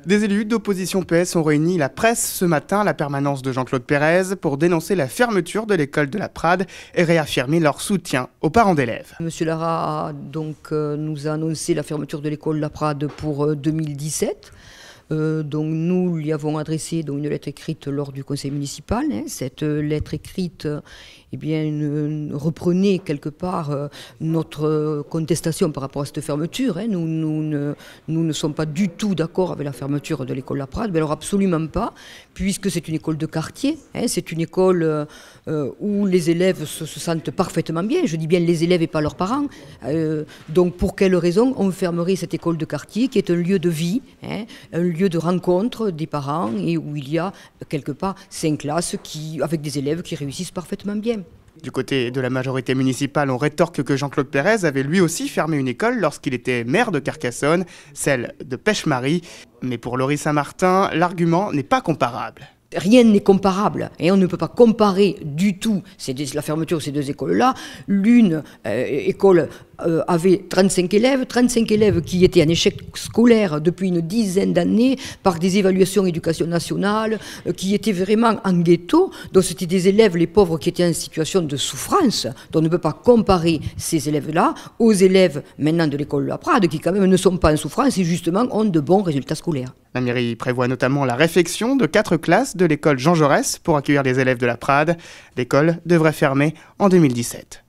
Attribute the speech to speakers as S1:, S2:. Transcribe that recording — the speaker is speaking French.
S1: Des élus d'opposition PS ont réuni la presse ce matin à la permanence de Jean-Claude Pérez pour dénoncer la fermeture de l'école de la Prade et réaffirmer leur soutien aux parents d'élèves.
S2: Monsieur Lara nous a annoncé la fermeture de l'école de la Prade pour 2017. Donc nous lui avons adressé une lettre écrite lors du conseil municipal. Cette lettre écrite reprenait quelque part notre contestation par rapport à cette fermeture. Nous ne sommes pas du tout d'accord avec la fermeture de l'école La Prade, mais alors absolument pas, puisque c'est une école de quartier. C'est une école où les élèves se sentent parfaitement bien. Je dis bien les élèves et pas leurs parents. Donc pour quelle raison on fermerait cette école de quartier qui est un lieu de vie, un lieu de rencontre des parents et où il y a quelque part 5 classes avec des élèves qui réussissent parfaitement bien.
S1: Du côté de la majorité municipale, on rétorque que Jean-Claude Pérez avait lui aussi fermé une école lorsqu'il était maire de Carcassonne, celle de Pêche-Marie. Mais pour Laurie Saint-Martin, l'argument n'est pas comparable.
S2: Rien n'est comparable et on ne peut pas comparer du tout la fermeture de ces deux écoles-là. L'une école avait 35 élèves qui étaient en échec scolaire depuis une dizaine d'années par des évaluations éducation nationale, qui étaient vraiment en ghetto. Donc c'était des élèves, les pauvres, qui étaient en situation de souffrance. Donc on ne peut pas comparer ces élèves-là aux élèves maintenant de l'école de la Prade qui quand même ne sont pas en souffrance et justement ont de bons résultats scolaires.
S1: La mairie prévoit notamment la réfection de 4 classes de l'école Jean Jaurès pour accueillir les élèves de la Prade. L'école devrait fermer en 2017.